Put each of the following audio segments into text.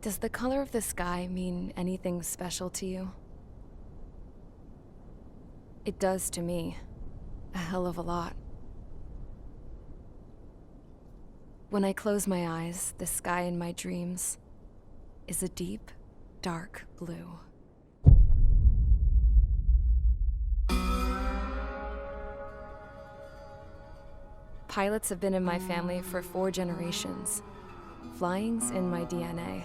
Does the color of the sky mean anything special to you? It does to me. A hell of a lot. When I close my eyes, the sky in my dreams is a deep, dark blue. Pilots have been in my family for 4 generations. Flying's in my DNA.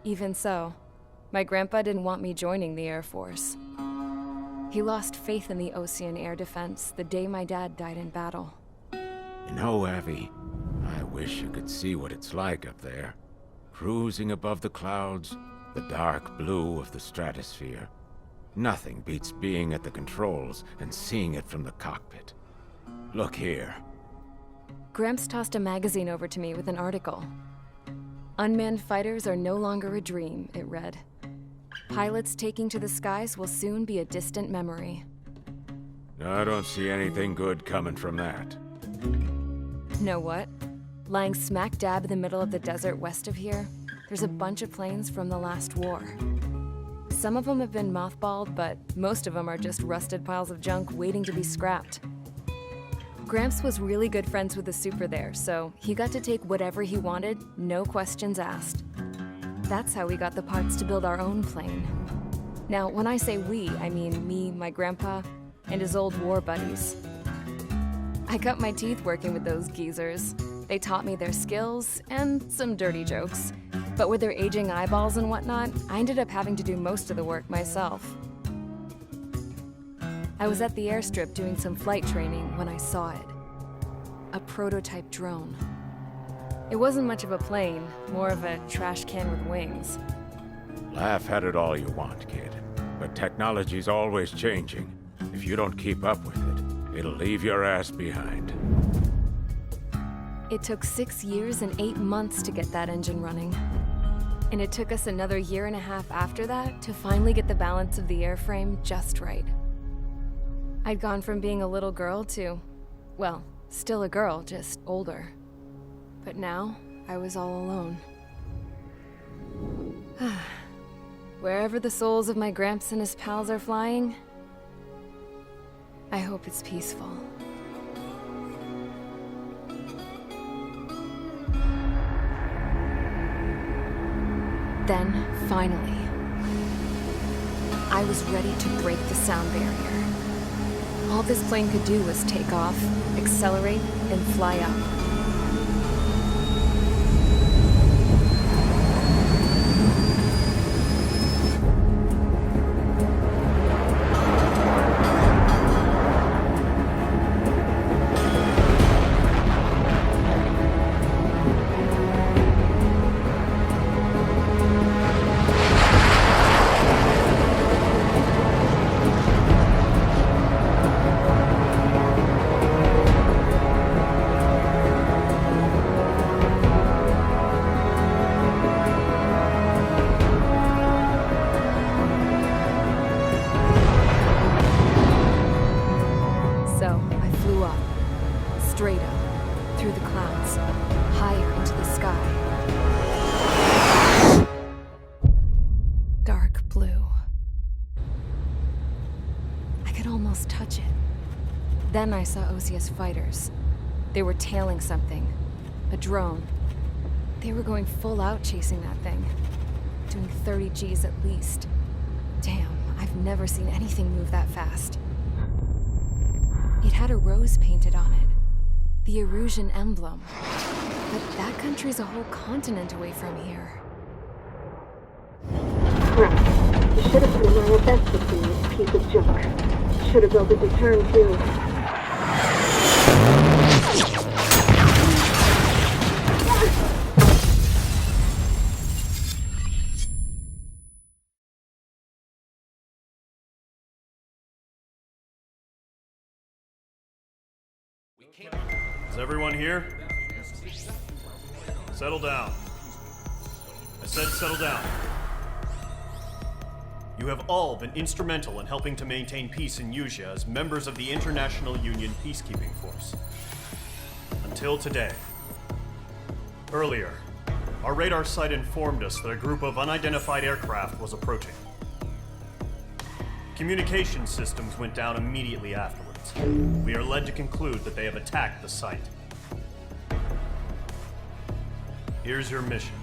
Even so, my grandpa didn't want me joining the Air Force. He lost faith in the Ocean Air Defense the day my dad died in battle. You know, Abby, I wish you could see what it's like up there. Cruising above the clouds, the dark blue of the stratosphere. Nothing beats being at the controls and seeing it from the cockpit. Look here. Gramps tossed a magazine over to me with an article. Unmanned fighters are no longer a dream, it read. Pilots taking to the skies will soon be a distant memory. I don't see anything good coming from that. Know what? Lying smack dab in the middle of the desert west of here, there's a bunch of planes from the last war. Some of them have been mothballed, but most of them are just rusted piles of junk waiting to be scrapped. Gramps was really good friends with the super there, so he got to take whatever he wanted, no questions asked. That's how we got the parts to build our own plane. Now, when I say we, I mean me, my grandpa, and his old war buddies. I cut my teeth working with those geezers. They taught me their skills and some dirty jokes. But with their aging eyeballs and whatnot, I ended up having to do most of the work myself. I was at the airstrip doing some flight training when I saw it. A prototype drone. It wasn't much of a plane, more of a trash can with wings. Laugh at it all you want, kid. But technology's always changing. If you don't keep up with it, it'll leave your ass behind. It took 6 years and 8 months to get that engine running. And it took us another 1.5 years after that to finally get the balance of the airframe just right. I'd gone from being a little girl to, well, still a girl, just older. But now, I was all alone. Wherever the souls of my Gramps and his pals are flying, I hope it's peaceful. Then, finally, I was ready to break the sound barrier. All this plane could do was take off, accelerate, and fly up. Straight up. through the clouds, higher into the sky. Dark blue. I could almost touch it. Then I saw Osia's fighters. They were tailing something. A drone. They were going full out chasing that thing. Doing 30 Gs at least. Damn, I've never seen anything move that fast. It had a rose painted on it. The Erusian emblem. But that country's a whole continent away from here. Crap. You should have put an IFS between this piece of junk. Should have built a deterrent too. Is everyone here? Settle down. I said settle down. You have all been instrumental in helping to maintain peace in Usea as members of the International Union Peacekeeping Force. Until today. Earlier, our radar site informed us that a group of unidentified aircraft was approaching. Communication systems went down immediately afterwards. We are led to conclude that they have attacked the site. Here's your mission.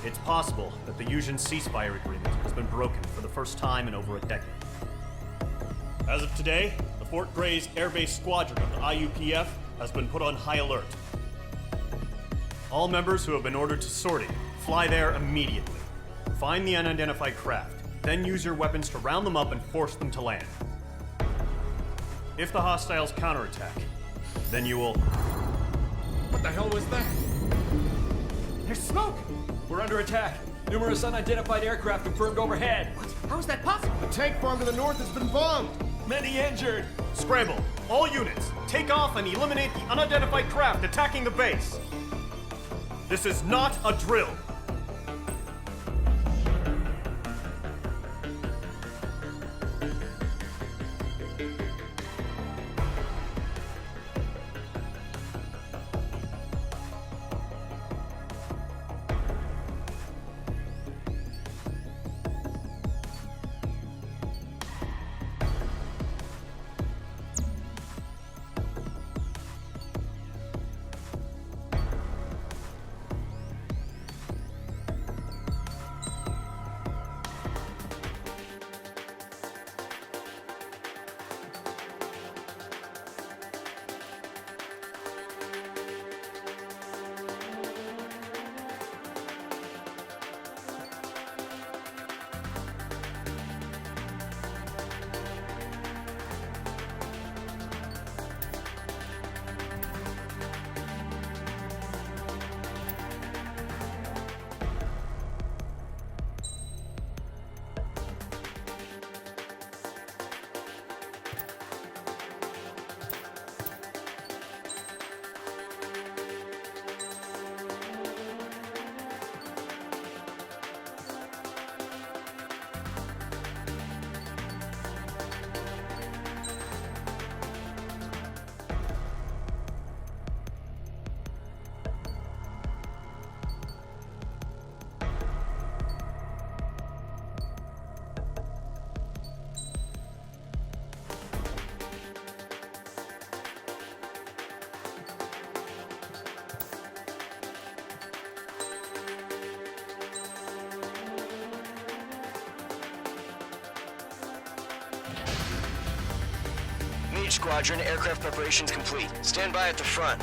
It's possible that the Usian ceasefire agreement has been broken for the first time in over a decade. As of today, the Fort Gray's Air Base Squadron of the IUPF has been put on high alert. All members who have been ordered to sortie, fly there immediately. Find the unidentified craft, then use your weapons to round them up and force them to land. If the hostiles counterattack, then you will... What the hell was that? There's smoke! We're under attack. Numerous unidentified aircraft confirmed overhead. What? How is that possible? The tank farm to the north has been bombed! Many injured. Scramble! All units, take off and eliminate the unidentified craft attacking the base! This is not a drill! Squadron, aircraft preparations complete. Stand by at the front.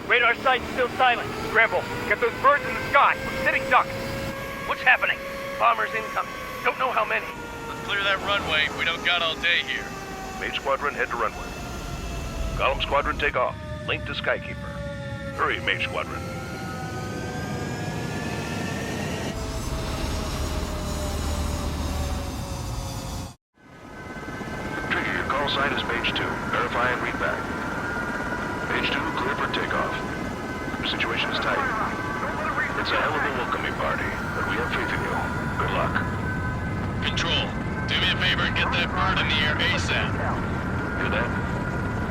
Radar site's still silent. Scramble. Get those birds in the sky. We're sitting ducks. What's happening? Bombers incoming. Don't know how many. Let's clear that runway. We don't got all day here. Mage Squadron, head to runway. Column Squadron, take off. Link to Skykeeper. Hurry, Mage Squadron. Trigger Call sign is Mage 2. Verify and read back. Mage 2, clear for takeoff. Situation is tight. It's a hell of a welcoming party, but we have faith in you. Good luck. Control, do me a favor and get that bird in the air ASAP. Hear that?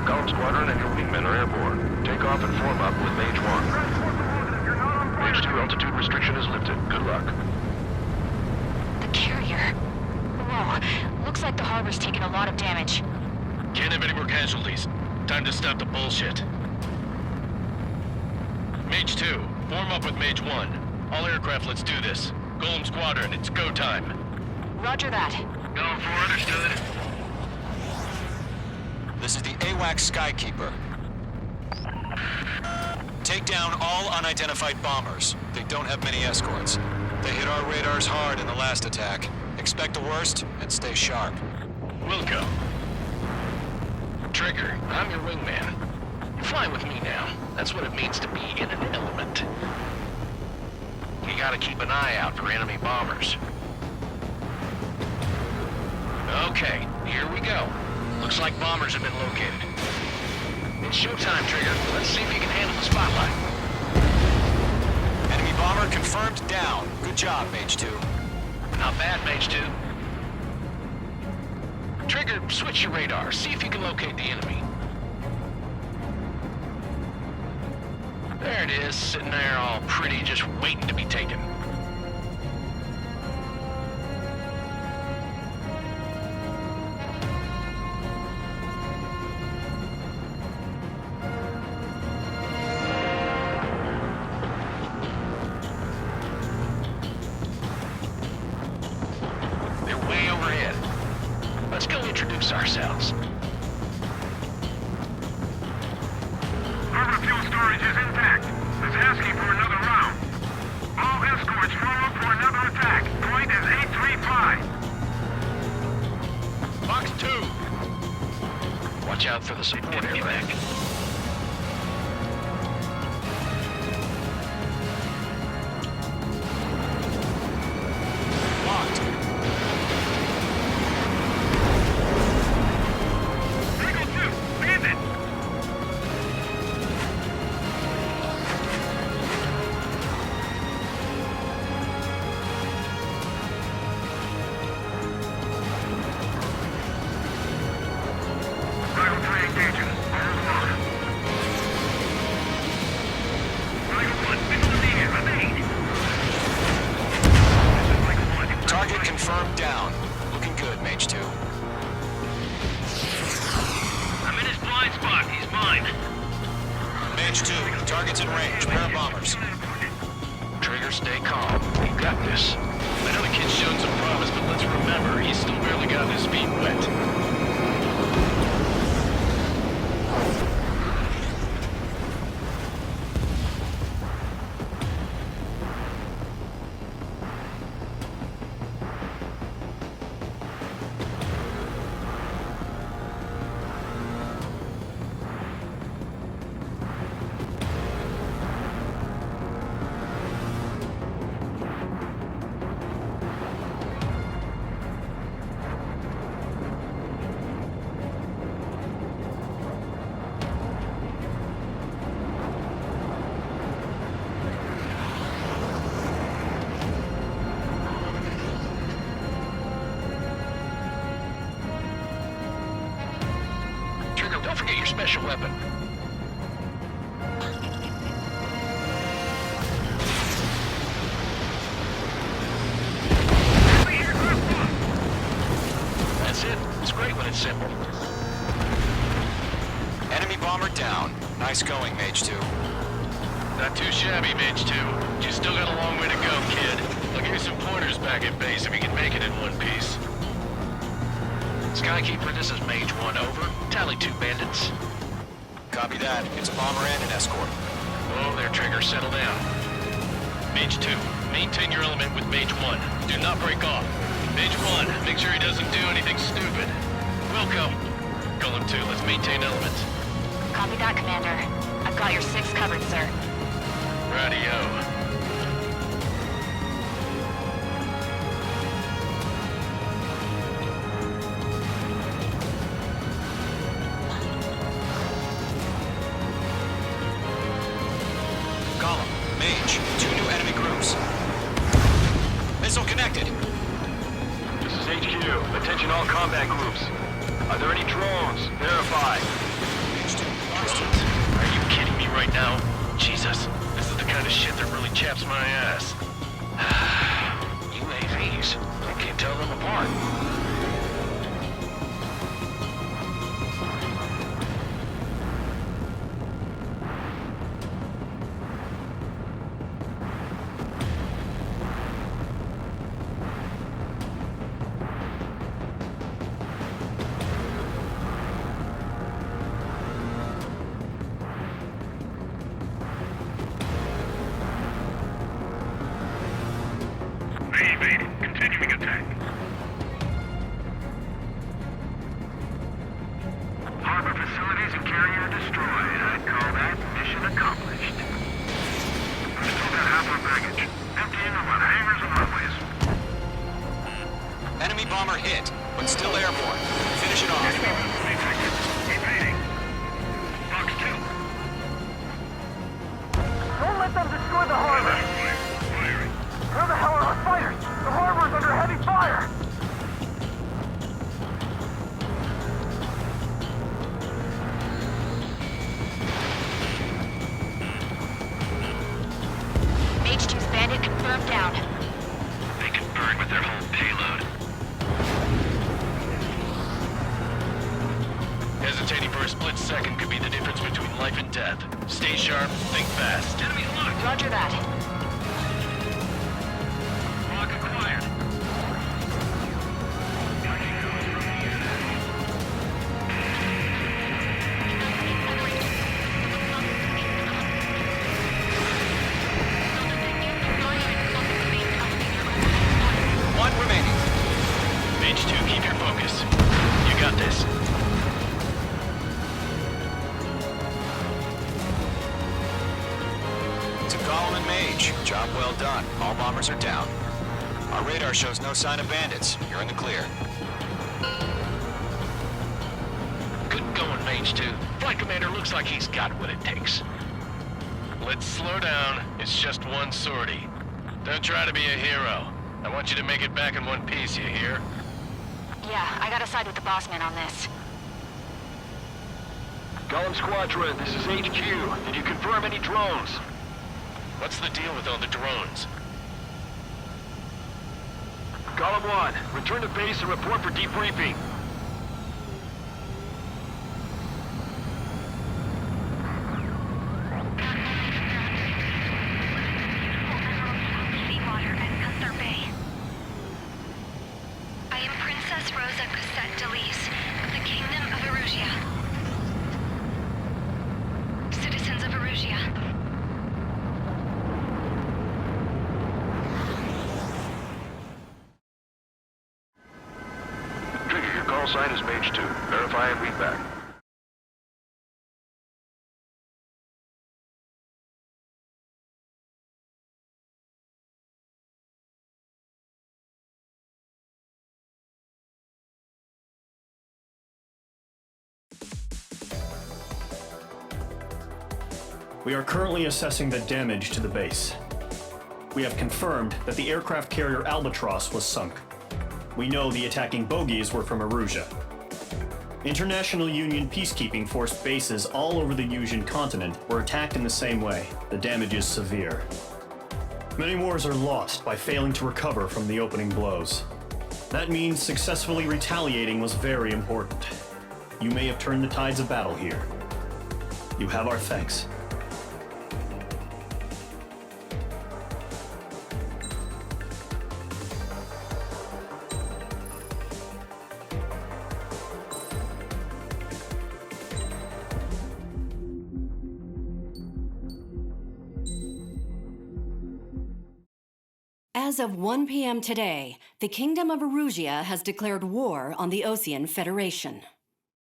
Column Squadron and your wingmen are airborne. Take off and form up with Mage 1. Mage 2, altitude restriction is lifted. Good luck. The carrier. Whoa, looks like the harbor's taken a lot of damage. Can't have any more casualties. Time to stop the bullshit. Mage 2, form up with Mage 1. All aircraft, let's do this. Golem Squadron, it's go time. Roger that. Going for understood. This is the AWACS Skykeeper. Take down all unidentified bombers. They don't have many escorts. They hit our radars hard in the last attack. Expect the worst and stay sharp. Wilco. Trigger, I'm your wingman. Fly with me now. That's what it means to be in an element. You gotta keep an eye out for enemy bombers. Okay, here we go. Looks like bombers have been located. It's showtime, Trigger. Let's see if you can handle the spotlight. Enemy bomber confirmed down. Good job, Mage 2. Not bad, Mage 2. Trigger, switch your radar. See if you can locate the enemy. There it is, sitting there all pretty, just waiting to be taken. They're way overhead. Let's go introduce ourselves. Harbor fuel storage is intact. It's asking for another round. All escorts form up for another attack. Point is 835. Box 2. Watch out for the support airback. Locked. Eagle 2, bandit. Eagle 3 engaging. Arms locked. Eagle 1, middle of the air, evade. This is Eagle 1. Target confirmed down. Looking good, Mage 2. I'm in his blind spot. He's mine. Mage 2, target's in range. Pair of bombers. Trigger, stay calm. You got this. I know the kid's shown some promise, but let's remember, he's still barely gotten his feet wet. Trigger, don't forget your special weapon. That's it. It's great when it's simple. Enemy bomber down. Nice going, Mage 2. Not too shabby, Mage 2. You still got a long way to go, kid. I'll give you some pointers back at base if you can make it in one piece. Skykeeper, this is Mage 1, over. Tally 2 bandits. Copy that. It's a bomber and an escort. Whoa there, Trigger, settle down. Mage 2, maintain your element with Mage 1. Do not break off. Mage 1, make sure he doesn't do anything stupid. Wilco. Golem 2, let's maintain element. Copy that, Commander. I've got your 6 covered, sir. Radio. approach. 2 new enemy groups. Missile connected. This is HQ. Attention all combat groups. Are there any drones? Verify. Drones? Are you kidding me right now? Jesus, this is the kind of shit that really chaps my ass. UAVs. I can't tell them apart. Continuing attack. Harbor facilities and carrier destroyed. I'd call that mission accomplished. We still got half our baggage. Emptying them on hangars and runways. Enemy bomber hit, but still airborne. Finish it off. Evading. Box 2. Don't let them destroy the harbor! Firing. Where the hell are our fighters? The harbor's under heavy fire! Mage 2's bandit confirmed down. They can burn with their whole payload. Hesitating for a split second could be the difference between life and death. Stay sharp, think fast. Enemy locked. Roger that. Lock acquired. One remaining. Mage 2, keep your focus. You got this. To Gollum and Mage, job well done. All bombers are down. Our radar shows no sign of bandits. You're in the clear. Good going, Mage 2. Flight Commander looks like he's got what it takes. Let's slow down. It's just one sortie. Don't try to be a hero. I want you to make it back in one piece, you hear? Yeah, I gotta side with the boss man on this. Gollum Squadron, this is HQ. Did you confirm any drones? What's the deal with all the drones? Gollum 1, return to base and report for debriefing. Seawater at Custer Bay. I am Princess Rosa Cassette Delise of the Kingdom of Erusia. Citizens of Erusia. Trigger, your call sign is Mage 2. Verify and read back. We are currently assessing the damage to the base. We have confirmed that the aircraft carrier Albatross was sunk. We know the attacking bogies were from Erusia. International Union peacekeeping force bases all over the Yusian continent were attacked in the same way. The damage is severe. Many wars are lost by failing to recover from the opening blows. That means successfully retaliating was very important. You may have turned the tides of battle here. You have our thanks. As of 1 p.m. today, the Kingdom of Erusia has declared war on the Osean Federation.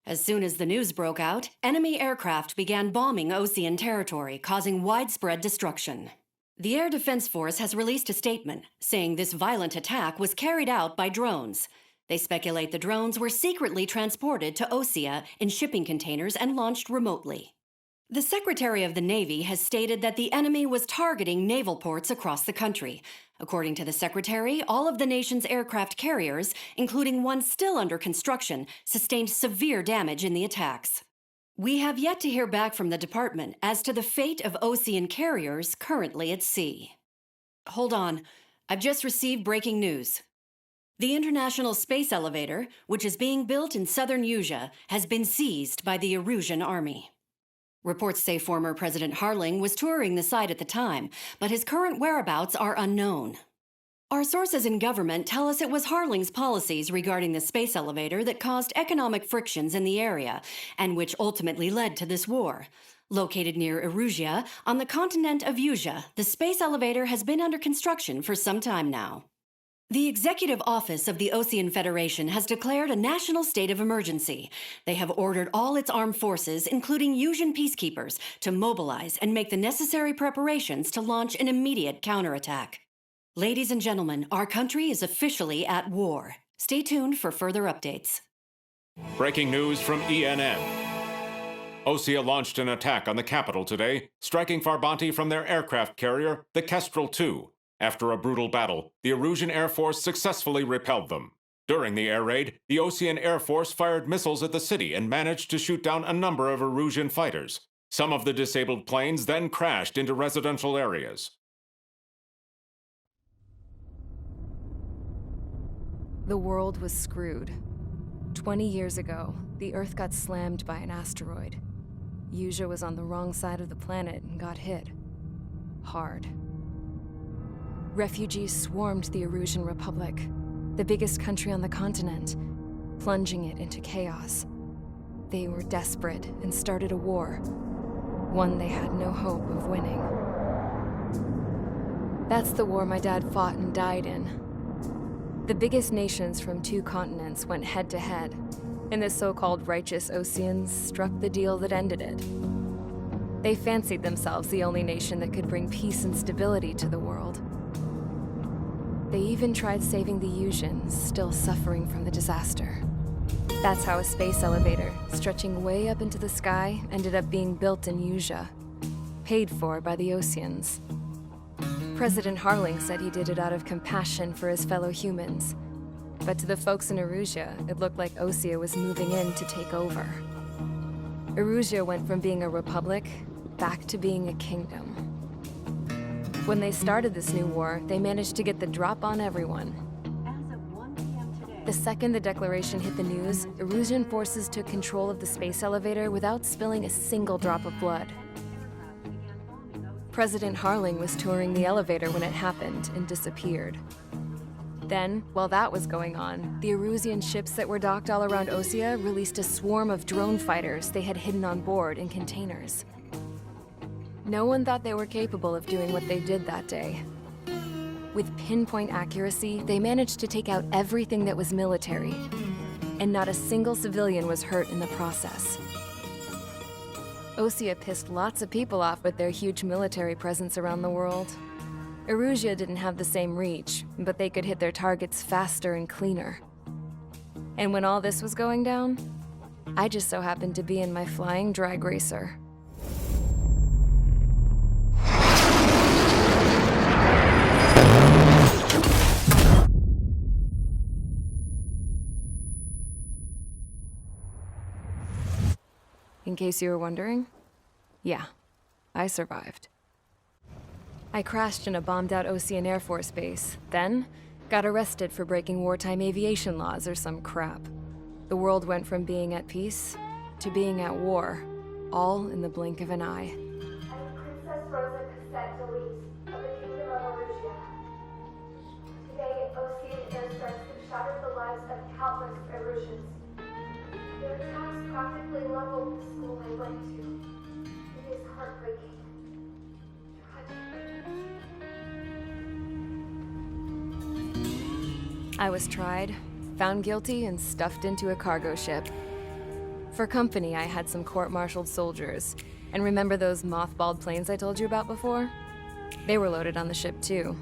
As soon as the news broke out, enemy aircraft began bombing Osean territory, causing widespread destruction. The Air Defense Force has released a statement saying this violent attack was carried out by drones. They speculate the drones were secretly transported to Osea in shipping containers and launched remotely. The Secretary of the Navy has stated that the enemy was targeting naval ports across the country. According to the Secretary, all of the nation's aircraft carriers, including one still under construction, sustained severe damage in the attacks. We have yet to hear back from the department as to the fate of Ocean carriers currently at sea. Hold on. I've just received breaking news. The International Space Elevator, which is being built in southern Usea, has been seized by the Erusian Army. Reports say former President Harling was touring the site at the time, but his current whereabouts are unknown. Our sources in government tell us it was Harling's policies regarding the space elevator that caused economic frictions in the area, and which ultimately led to this war. Located near Erusia, on the continent of Usea, the space elevator has been under construction for some time now. The Executive Office of the Ocean Federation has declared a national state of emergency. They have ordered all its armed forces, including Usian peacekeepers, to mobilize and make the necessary preparations to launch an immediate counterattack. Ladies and gentlemen, our country is officially at war. Stay tuned for further updates. Breaking news from ENN. Osea launched an attack on the capital today, striking Farbanti from their aircraft carrier, the Kestrel II. After a brutal battle, the Erusian Air Force successfully repelled them. During the air raid, the Ocean Air Force fired missiles at the city and managed to shoot down a number of Erusian fighters. Some of the disabled planes then crashed into residential areas. The world was screwed. 20 years ago, the Earth got slammed by an asteroid. Usea was on the wrong side of the planet and got hit. Hard. Refugees swarmed the Erusian Republic, the biggest country on the continent, plunging it into chaos. They were desperate and started a war, one they had no hope of winning. That's the war my dad fought and died in. The biggest nations from 2 continents went head-to-head, and the so-called righteous Oceans struck the deal that ended it. They fancied themselves the only nation that could bring peace and stability to the world. They even tried saving the Usians, still suffering from the disaster. That's how a space elevator, stretching way up into the sky, ended up being built in Usea, paid for by the Oceans. President Harling said he did it out of compassion for his fellow humans. But to the folks in Erusia, it looked like Osea was moving in to take over. Erusia went from being a republic back to being a kingdom. When they started this new war, they managed to get the drop on everyone. The second the declaration hit the news, Erusian forces took control of the space elevator without spilling a single drop of blood. President Harling was touring the elevator when it happened and disappeared. Then, while that was going on, the Erusian ships that were docked all around Osea released a swarm of drone fighters they had hidden on board in containers. No one thought they were capable of doing what they did that day. With pinpoint accuracy, they managed to take out everything that was military, and not a single civilian was hurt in the process. Osea pissed lots of people off with their huge military presence around the world. Erusia didn't have the same reach, but they could hit their targets faster and cleaner. And when all this was going down, I just so happened to be in my flying drag racer. In case you were wondering, yeah, I survived. I crashed in a bombed-out Ocean Air Force base, then got arrested for breaking wartime aviation laws or some crap. The world went from being at peace to being at war, all in the blink of an eye. I am Princess Rosa Cassette Delise of the Kingdom of Erusia. Today, Ocean airstrikes have shattered the lives of countless Erusians. Their attacks practically leveled the school I went to. It is heartbreaking. I was tried, found guilty, and stuffed into a cargo ship. For company, I had some court-martialed soldiers. And remember those mothballed planes I told you about before? They were loaded on the ship, too.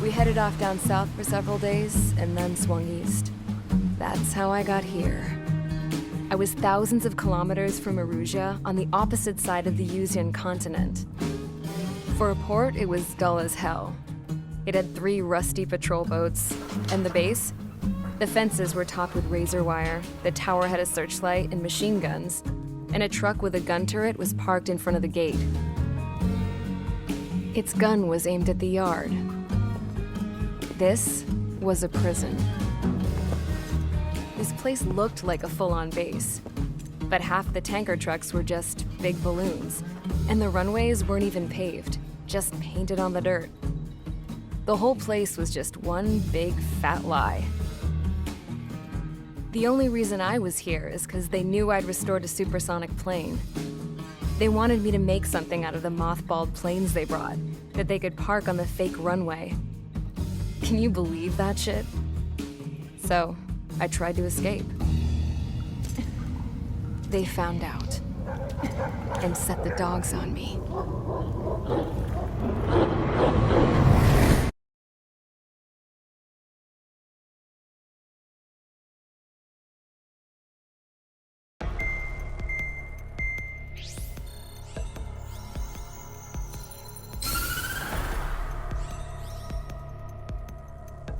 We headed off down south for several days, and then swung east. That's how I got here. I was thousands of kilometers from Erusia on the opposite side of the Yuzian continent. For a port, it was dull as hell. It had 3 rusty patrol boats, and the base? The fences were topped with razor wire, the tower had a searchlight and machine guns, and a truck with a gun turret was parked in front of the gate. Its gun was aimed at the yard. This was a prison. This place looked like a full-on base, but half the tanker trucks were just big balloons, and the runways weren't even paved, just painted on the dirt. The whole place was just one big fat lie. The only reason I was here is because they knew I'd restored a supersonic plane. They wanted me to make something out of the mothballed planes they brought, that they could park on the fake runway. Can you believe that shit? So, I tried to escape. They found out, and set the dogs on me.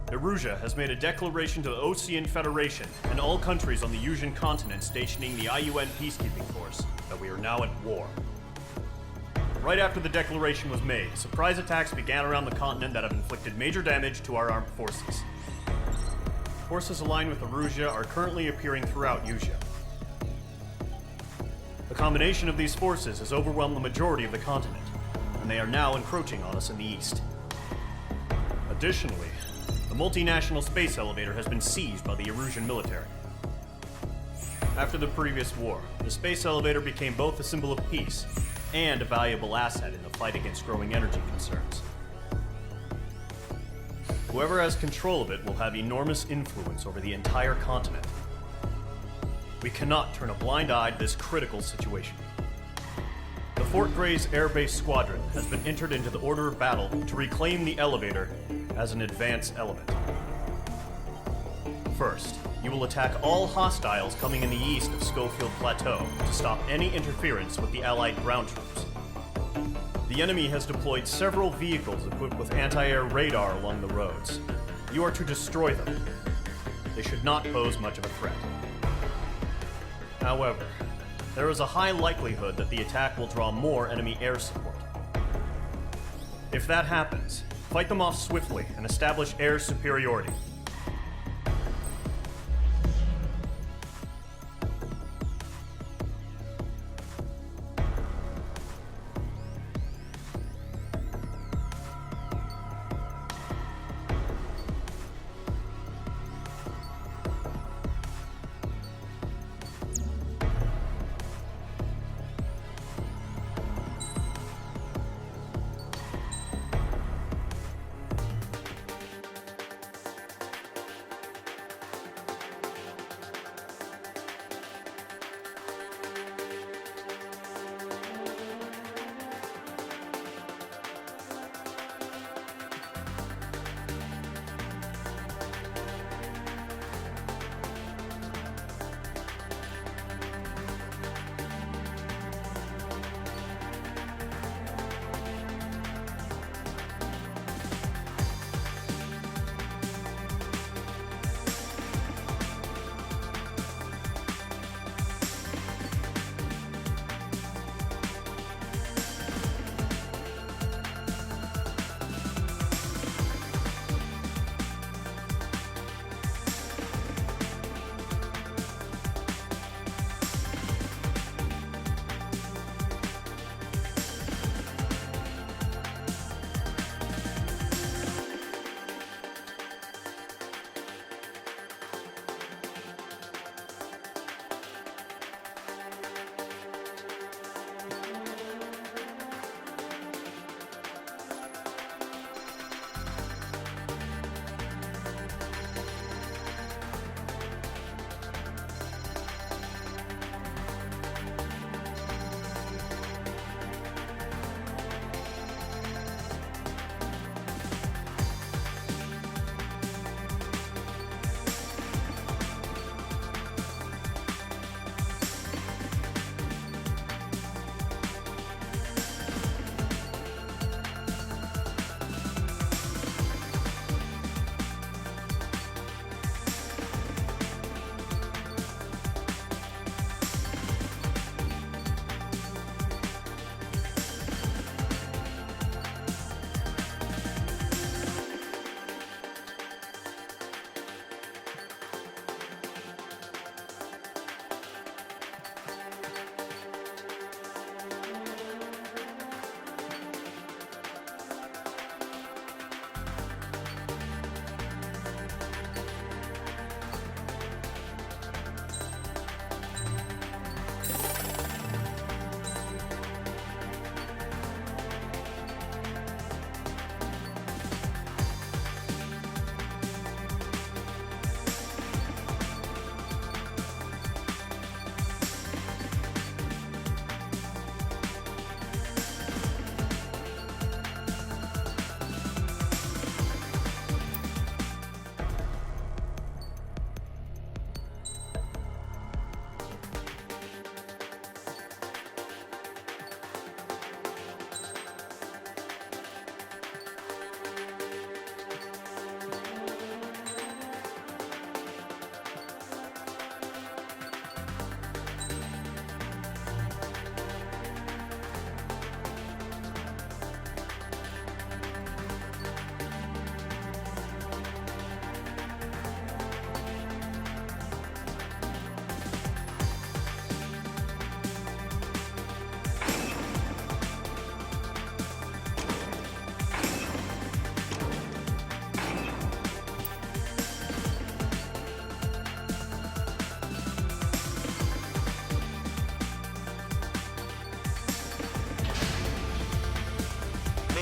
Erusia has made a declaration to the Ocean Federation and all countries on the Yuzian continent stationing the IUN peacekeeping force that we are now at war. Right after the declaration was made, surprise attacks began around the continent that have inflicted major damage to our armed forces. Forces aligned with Erusia are currently appearing throughout Yusia. The combination of these forces has overwhelmed the majority of the continent, and they are now encroaching on us in the east. Additionally, the multinational space elevator has been seized by the Erusian military. After the previous war, the space elevator became both a symbol of peace and a valuable asset in the fight against growing energy concerns. Whoever has control of it will have enormous influence over the entire continent. We cannot turn a blind eye to this critical situation. The Fort Gray's Air Base Squadron has been entered into the order of battle to reclaim the elevator as an advance element. First, you will attack all hostiles coming in the east of Schofield Plateau to stop any interference with the Allied ground troops. The enemy has deployed several vehicles equipped with anti-air radar along the roads. You are to destroy them. They should not pose much of a threat. However, there is a high likelihood that the attack will draw more enemy air support. If that happens, fight them off swiftly and establish air superiority.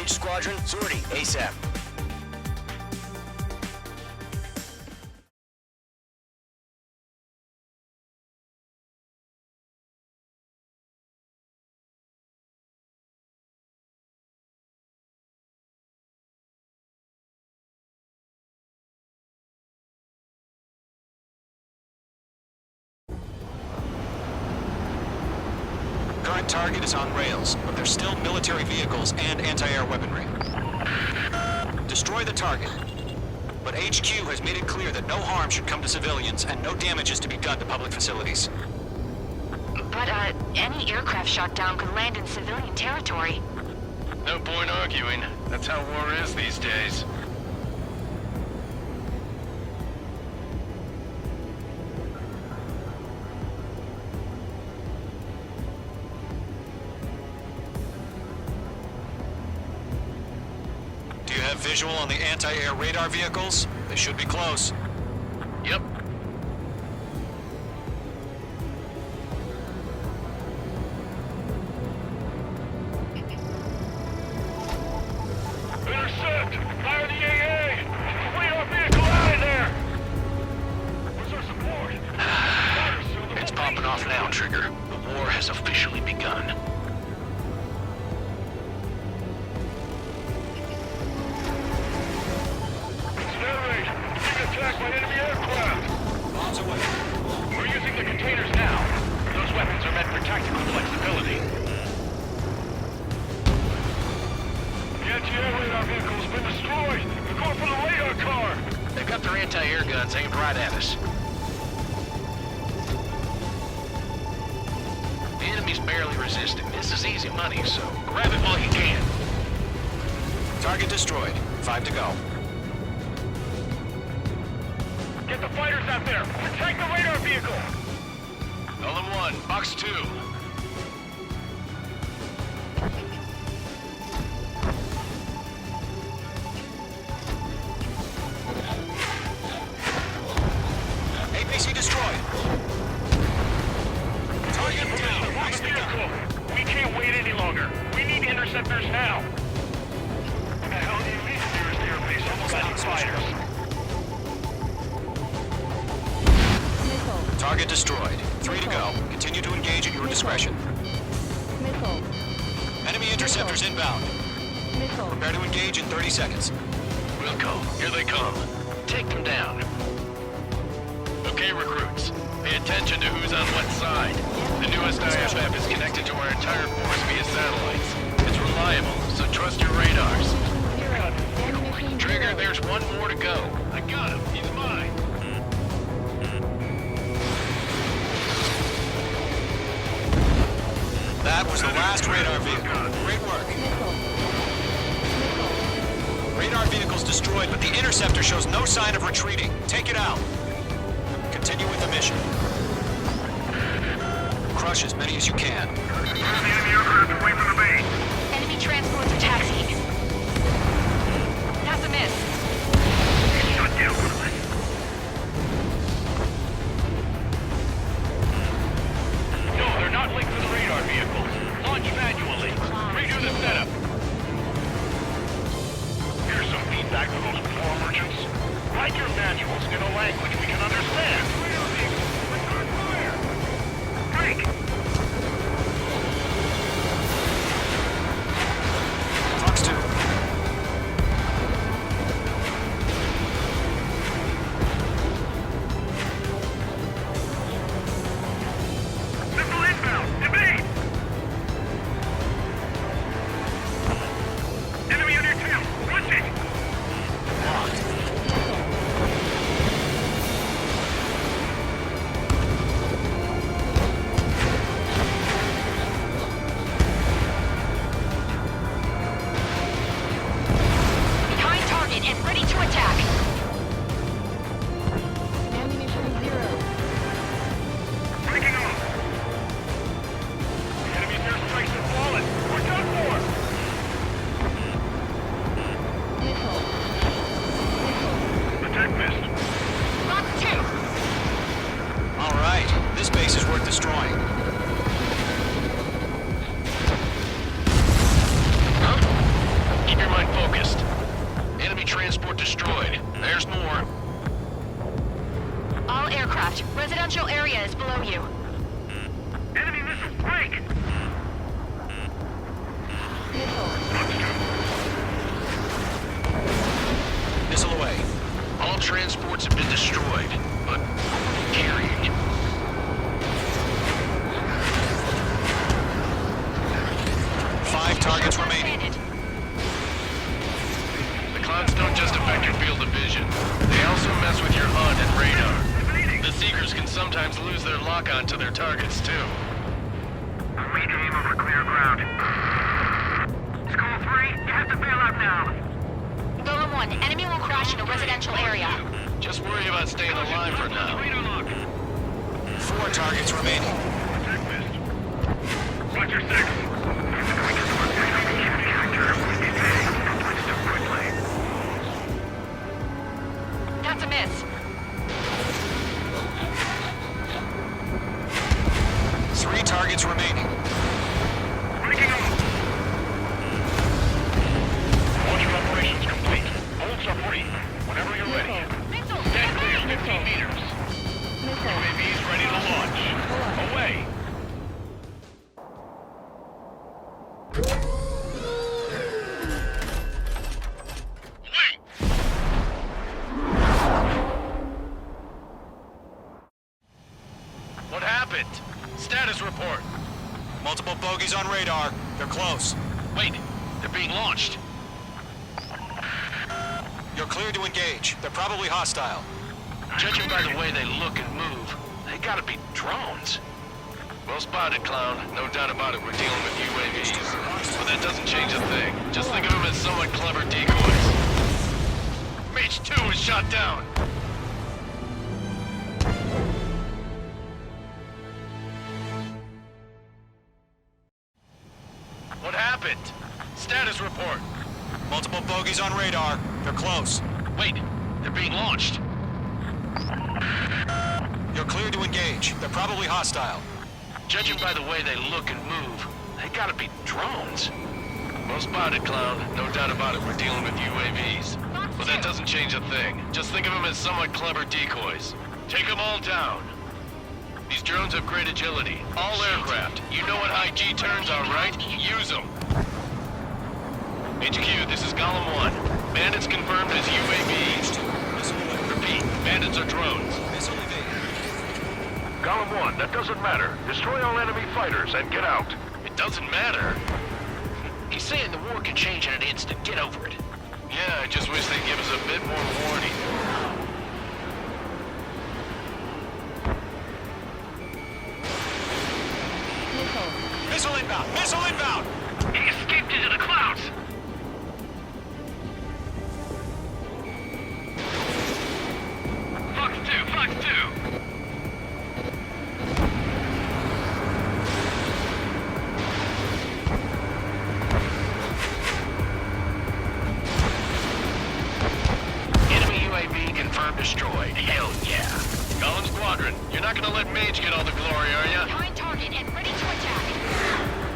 Engage squadron. Sortie, ASAP. Current target is on rails, but there's still military vehicles and anti-air weaponry. Destroy the target. But HQ has made it clear that no harm should come to civilians and no damage is to be done to public facilities. But, any aircraft shot down could land in civilian territory. No point arguing. That's how war is these days. Do you have visual on the anti-air radar vehicles? They should be close. Yep. Intercept! Fire the AA! Flee our vehicle out of there! Where's our support? It's popping off now, Trigger. The war has officially begun. Accelerate! Being attacked by enemy aircraft! Bombs away. We're using the containers now. Those weapons are meant for tactical flexibility. The anti-air radar vehicle's been destroyed! They're going for the radar car! They've got their anti-air guns aimed right at us. The enemy's barely resisting. This is easy money, so grab it while you can. Target destroyed. 5 to go. Get the fighters out there! Protect the radar vehicle! LM1, Box 2. APC destroyed. Target down. On the Nicely done. vehicle! We can't wait any longer. We need interceptors now! What the hell do you mean nearest airbase? Almost got fighters. Target destroyed. 3 to go. Continue to engage at your discretion. Enemy interceptors inbound. Prepare to engage in 30 seconds. Wilco, here they come. Take them down. Okay, recruits. Pay attention to who's on what side. The newest IFF is connected to our entire force via satellites. It's reliable, so trust your radars. Trigger, there's one more to go. I got him. He's mine. That was the last radar vehicle. Great work. Radar vehicle's destroyed, but the interceptor shows no sign of retreating. Take it out. Continue with the mission. Crush as many as you can. Enemy aircraft away from the base! Enemy transports are taxiing. That's a miss. Shut down, Willis. No, they're not linked to the radar vehicles. Launch manually. Redo the setup. Here's some feedback for those war merchants. Write your manuals in a language we can understand. Break! aircraft. Residential area is below you. Enemy missile, break! Missile away. All transports have been destroyed, but carrying. 5 targets remaining. The clouds don't just affect your field of vision. They also mess with your HUD and radar. The Seekers can sometimes lose their lock-on to their targets, too. We aim over clear ground. Skull 3, you have to bail out now. Golem 1, enemy will crash in a residential area. Just worry about staying alive for now. 4 targets remaining. Roger 6. That's a miss. 3 targets remaining. Breaking off. Launch operations complete. Bolts are free. Whenever you're ready. Stand clear 15 meters. UAVs ready to launch. Away. What happened? Status report. Multiple bogeys on radar. They're close. Wait, they're being launched. You're clear to engage. They're probably hostile. Judging by the way they look and move, they gotta be drones. Well spotted, Clown. No doubt about it, we're dealing with UAVs. But that doesn't change a thing. Just think of them as somewhat clever decoys. Mage 2 is shot down. What happened? Status report. Multiple bogeys on radar. They're close. Wait, they're being launched. You're clear to engage. They're probably hostile. Judging by the way they look and move, they gotta be drones. Well spotted, Clown. No doubt about it, we're dealing with UAVs. But that doesn't change a thing. Just think of them as somewhat clever decoys. Take them all down. These drones have great agility. All aircraft. You know what high G turns are, right? Use them. HQ, this is Golem 1. Bandits confirmed as UAVs. Repeat, bandits are drones. Golem 1, that doesn't matter. Destroy all enemy fighters and get out. It doesn't matter. He's saying the war can change in an instant. Get over it. Yeah, I just wish they'd give us a bit more warning. Missile inbound! Missile inbound! He escaped into the clouds. Fox 2, Fox 2. Confirmed destroyed. Hell yeah. Golem Squadron, you're not gonna let Mage get all the glory, are ya? Behind target and ready to attack.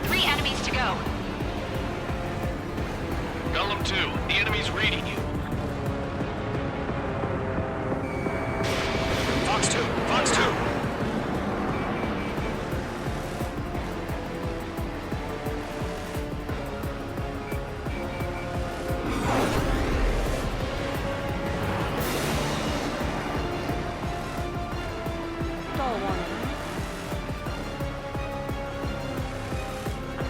3 enemies to go. Golem 2, the enemy's reading you. Fox 2! Fox 2!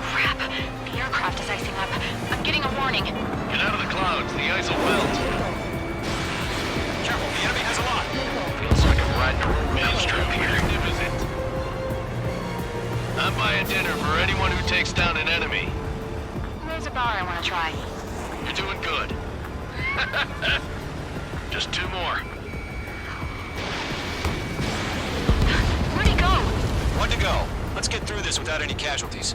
Crap. The aircraft is icing up. I'm getting a warning. Get out of the clouds, the ice will melt. Careful, the enemy has a lot! Feels like I'm riding a maelstrom here. Magnificent. I'm buying dinner for anyone who takes down an enemy. There's a bar I want to try. You're doing good. Just 2 more. Where'd he go? 1 to go. Let's get through this without any casualties.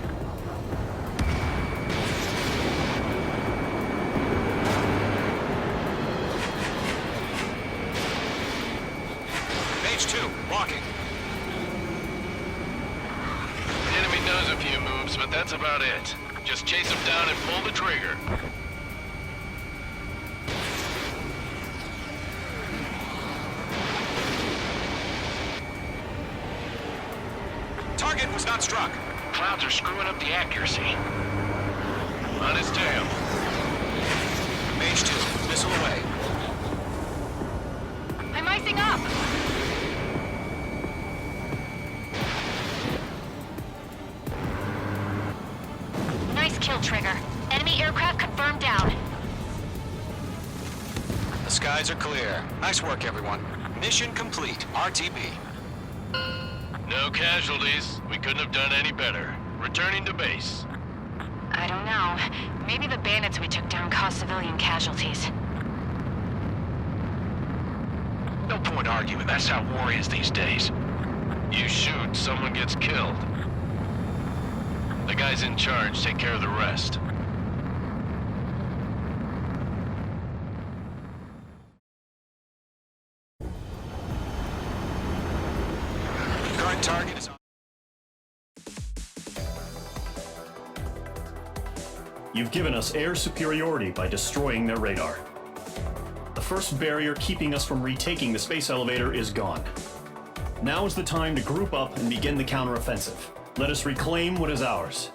Mage 2, walking. The enemy knows a few moves, but that's about it. Just chase him down and pull the trigger. target was not struck. Clouds are screwing up the accuracy. On his tail. Mage 2, missile away. I'm icing up! Nice kill, Trigger. Enemy aircraft confirmed down. The skies are clear. Nice work, everyone. Mission complete. RTB. No casualties. We couldn't have done any better. Returning to base. I don't know. Maybe the bandits we took down caused civilian casualties. No point arguing. That's how war is these days. You shoot, someone gets killed. The guys in charge take care of the rest. Current target is on. You've given us air superiority by destroying their radar. The first barrier keeping us from retaking the space elevator is gone. Now is the time to group up and begin the counteroffensive. Let us reclaim what is ours.